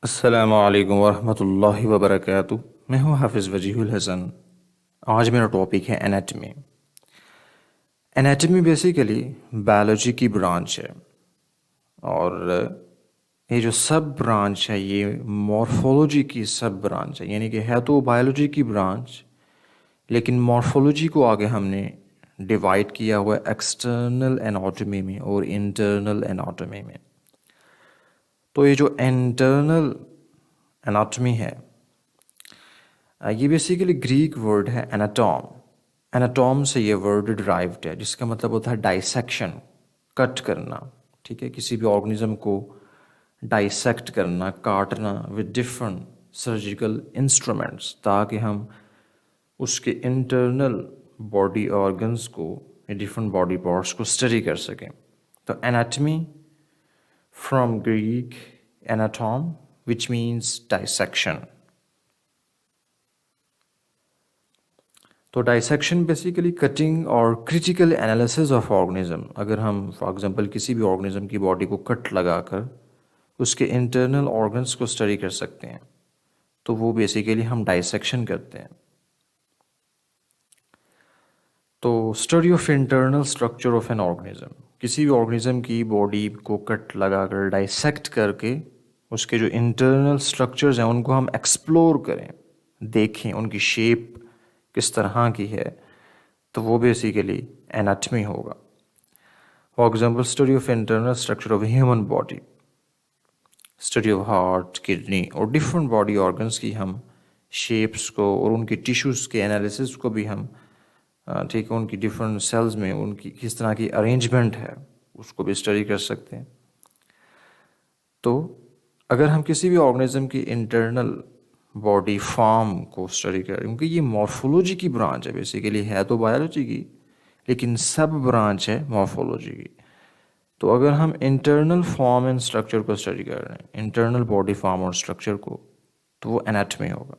अस्सलामुअलैकुम वरहमतुल्लाहि वबरकातुह। मैं हूँ हाफिज़ वजीहुल हसन। आज मेरा टॉपिक है एनाटमी। एनाटमी बेसिकली बायोलॉजी की ब्रांच है और ये जो सब ब्रांच है ये मॉर्फोलॉजी की सब ब्रांच है, यानी कि है तो बायोलॉजी की ब्रांच लेकिन मॉर्फोलॉजी को आगे हमने डिवाइड किया हुआ है एक्सटर्नल एनाटॉमी में और इंटरनल एनाटॉमी में। तो ये जो इंटरनल एनाटॉमी है ये बेसिकली ग्रीक वर्ड है एनाटॉम। एनाटॉम से ये वर्ड डिराइव्ड है जिसका मतलब होता है डाइसेक्शन, कट करना। ठीक है, किसी भी ऑर्गेनिज्म को डाइसेक्ट करना, काटना विद डिफरेंट सर्जिकल इंस्ट्रूमेंट्स ताकि हम उसके इंटरनल बॉडी ऑर्गन्स को या डिफरेंट बॉडी पार्ट्स को स्टडी कर सकें। तो anatomy from Greek anatome which means dissection. तो डाइसेक्शन बेसिकली कटिंग और क्रिटिकल एनालिसिस ऑफ ऑर्गेनिज्म। अगर हम फॉर एग्जांपल किसी भी ऑर्गेनिज्म की बॉडी को कट लगाकर उसके इंटरनल ऑर्गन्स को स्टडी कर सकते हैं, तो वो बेसिकली हम डाइसेक्शन करते हैं। तो study of internal structure of an organism, किसी भी ऑर्गेनिज्म की बॉडी को कट लगाकर डाइसेक्ट करके उसके जो इंटरनल स्ट्रक्चर्स हैं उनको हम एक्सप्लोर करें, देखें उनकी शेप किस तरह की है, तो वो बेसिकली एनाटमी होगा। For example study of internal structure of human body, study of heart, kidney और डिफरेंट बॉडी ऑर्गन्स की हम शेप्स को और उनके टिश्यूज़ के एनालिसिस को भी हम ठीक है, उनकी डिफरेंट सेल्स में उनकी किस तरह की अरेंजमेंट है उसको भी स्टडी कर सकते हैं। तो अगर हम किसी भी ऑर्गेनिज्म की इंटरनल बॉडी फॉर्म को स्टडी करें, क्योंकि ये मॉर्फोलॉजी की ब्रांच है, बेसिकली है तो बायोलॉजी की लेकिन सब ब्रांच है मॉर्फोलॉजी की। तो अगर हम इंटरनल फॉर्म एंड स्ट्रक्चर को स्टडी कर रहे हैं, इंटरनल बॉडी फॉर्म और स्ट्रक्चर को, तो वो एनाटमी होगा।